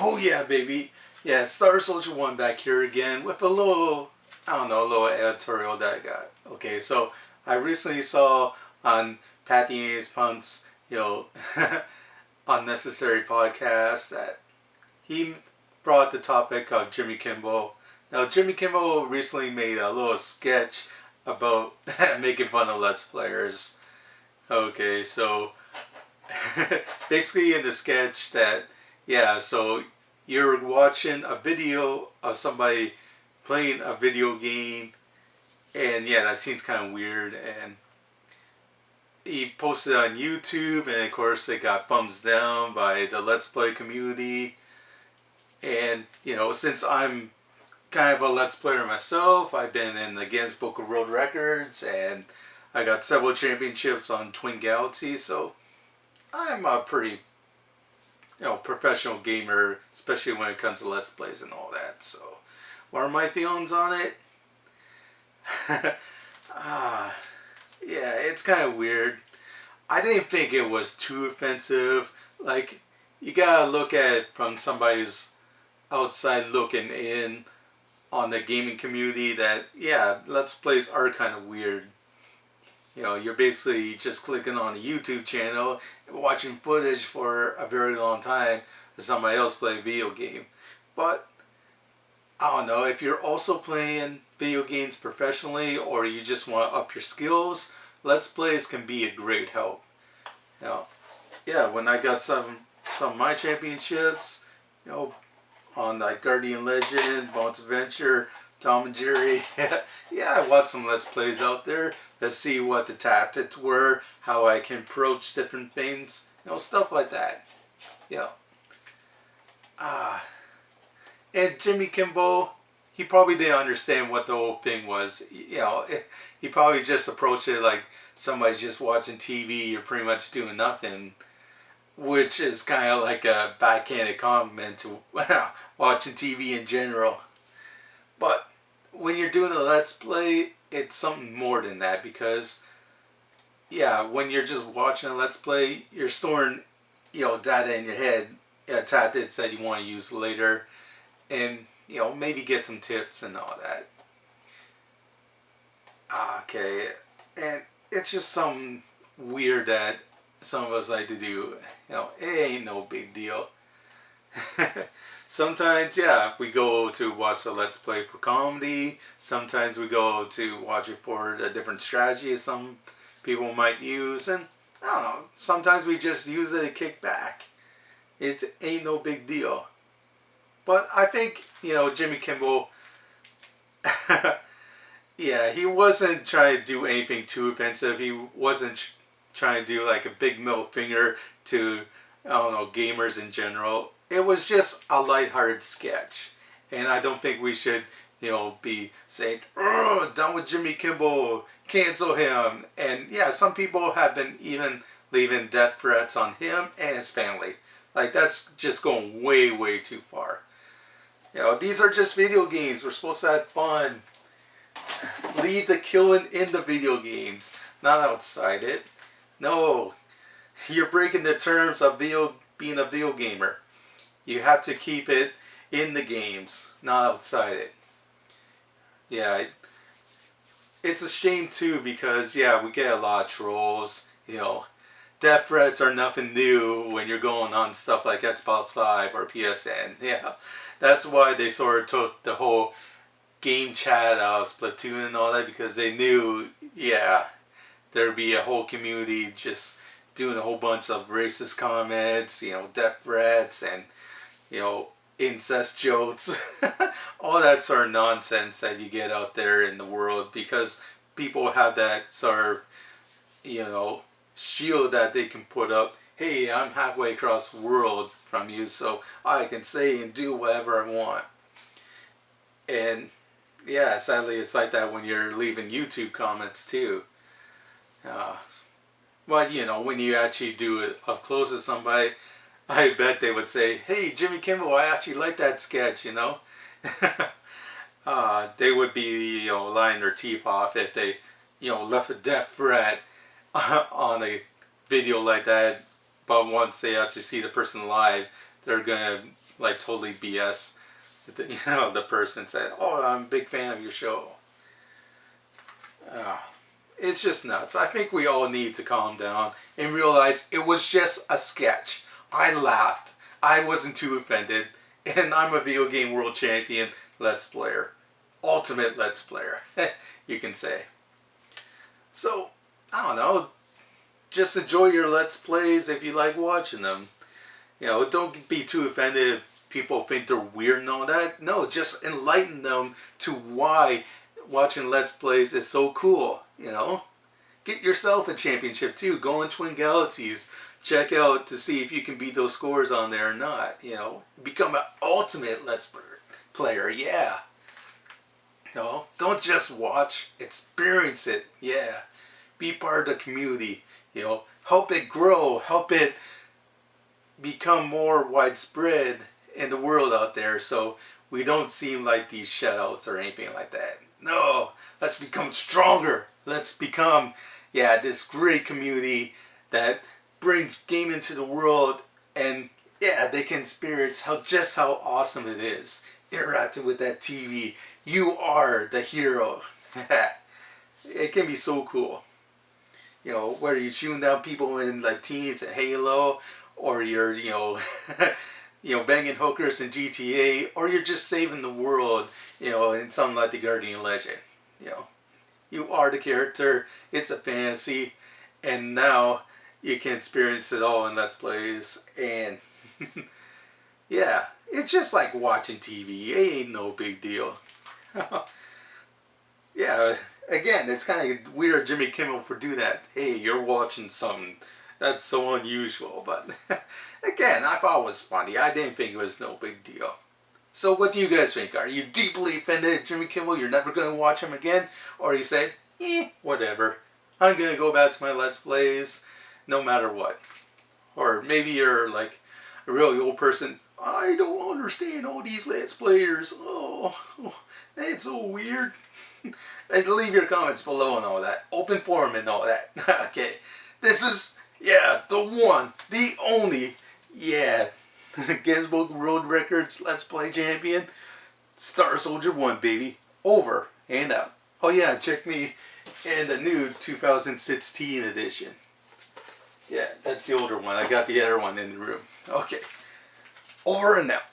Oh yeah, baby. Yeah, Star Soldier 1 back here again with a little, I don't know, a little editorial that I got. Okay, so I recently saw on Patty A's Punk's, unnecessary podcast that he brought the topic of Jimmy Kimmel. Now, Jimmy Kimmel recently made a little sketch about making fun of Let's Players. Okay, so basically in the sketch that, yeah, so you're watching a video of somebody playing a video game, and yeah, that seems kind of weird. And he posted it on YouTube, and of course, it got thumbs down by the Let's Play community. And since I'm kind of a Let's Player myself, I've been in the Guinness Book of World Records, and I got several championships on Twin Galaxies, so I'm a pretty professional gamer, especially when it comes to Let's Plays and all that. So, what are my feelings on it? Yeah, it's kind of weird. I didn't think it was too offensive. Like, you gotta look at it from somebody's outside looking in on the gaming community that, yeah, Let's Plays are kind of weird. You're basically just clicking on a YouTube channel and watching footage for a very long time to somebody else play a video game. But, I don't know, if you're also playing video games professionally or you just want to up your skills, Let's Plays can be a great help. Yeah, when I got some of my championships, on like Guardian Legend, Bounce Adventure, Tom and Jerry. Yeah, I watched some Let's Plays out there to see what the tactics were, how I can approach different things, stuff like that. Yeah. And Jimmy Kimmel, he probably didn't understand what the whole thing was. He probably just approached it like somebody's just watching TV, you're pretty much doing nothing. Which is kind of like a backhanded compliment to watching TV in general. But when you're doing a Let's Play, it's something more than that because, yeah, when you're just watching a Let's Play, you're storing, data in your head, tactics that you want to use later, and, maybe get some tips and all that. Okay, and it's just something weird that some of us like to do. It ain't no big deal. Sometimes, yeah, we go to watch a Let's Play for comedy. Sometimes we go to watch it for a different strategy some people might use. And, I don't know, sometimes we just use it to kick back. It ain't no big deal. But I think, Jimmy Kimmel, yeah, he wasn't trying to do anything too offensive. He wasn't trying to do like a big middle finger to, I don't know, gamers in general. It was just a lighthearted sketch. And I don't think we should, be saying, "Oh, done with Jimmy Kimmel, cancel him." And yeah, some people have been even leaving death threats on him and his family. Like, that's just going way, way too far. These are just video games. We're supposed to have fun. Leave the killing in the video games, not outside it. No, you're breaking the terms of being a video gamer. You have to keep it in the games, not outside it. Yeah, it's a shame too because, yeah, we get a lot of trolls. Death threats are nothing new when you're going on stuff like Xbox Live or PSN. Yeah, that's why they sort of took the whole game chat out of Splatoon and all that because they knew, yeah, there'd be a whole community just doing a whole bunch of racist comments, death threats, and, incest jokes. All that sort of nonsense that you get out there in the world because people have that sort of, shield that they can put up. Hey, I'm halfway across the world from you, so I can say and do whatever I want. And, yeah, sadly, it's like that when you're leaving YouTube comments, too. But, when you actually do it up close to somebody, I bet they would say, "Hey, Jimmy Kimmel, I actually like that sketch," They would be, lying their teeth off if they, left a death threat on a video like that. But once they actually see the person live, they're going to like totally BS. You know, the person said, "Oh, I'm a big fan of your show." It's just nuts. I think we all need to calm down and realize it was just a sketch. I laughed. I wasn't too offended. And I'm a video game world champion Let's Player. Ultimate Let's Player, you can say. So, I don't know. Just enjoy your Let's Plays if you like watching them. You know, don't be too offended if people think they're weird and all that. No, just enlighten them to why watching Let's Plays is so cool, you know. Get yourself a championship too. Go on Twin Galaxies. Check out to see if you can beat those scores on there or not, you know. Become an ultimate Let's Player, yeah. You know, don't just watch, experience it, yeah. Be part of the community, you know. Help it grow, help it become more widespread in the world out there so we don't seem like these shutouts or anything like that. No, let's become stronger. Let's become, yeah, this great community that brings gaming to the world, and yeah, they can experience just how awesome it is interacting with that TV. You are the hero. It can be so cool. You know, whether you're shooting down people in like teens at Halo, or you're, you know, you know, banging hookers in GTA, or you're just saving the world, you know, in something like the Guardian Legend. You know, you are the character. It's a fantasy, and now you can experience it all in Let's Plays. And yeah, it's just like watching TV. It ain't no big deal. Yeah, again, it's kind of weird Jimmy Kimmel for do that. Hey, you're watching something. That's so unusual. But again, I thought it was funny. I didn't think it was no big deal. So what do you guys think? Are you deeply offended at Jimmy Kimmel? You're never going to watch him again? Or you say, whatever. I'm going to go back to my Let's Plays no matter what. Or maybe you're like a really old person. I don't understand all these Let's Players. Oh, it's so weird. And leave your comments below and all that. Open forum and all that. Okay. This is, yeah, the one, the only, yeah, Guinness Book World Records Let's Play Champion, Star Soldier 1, baby. Over and out. Oh yeah, check me in the new 2016 edition. Yeah, that's the older one. I got the other one in the room. Okay. Over and out.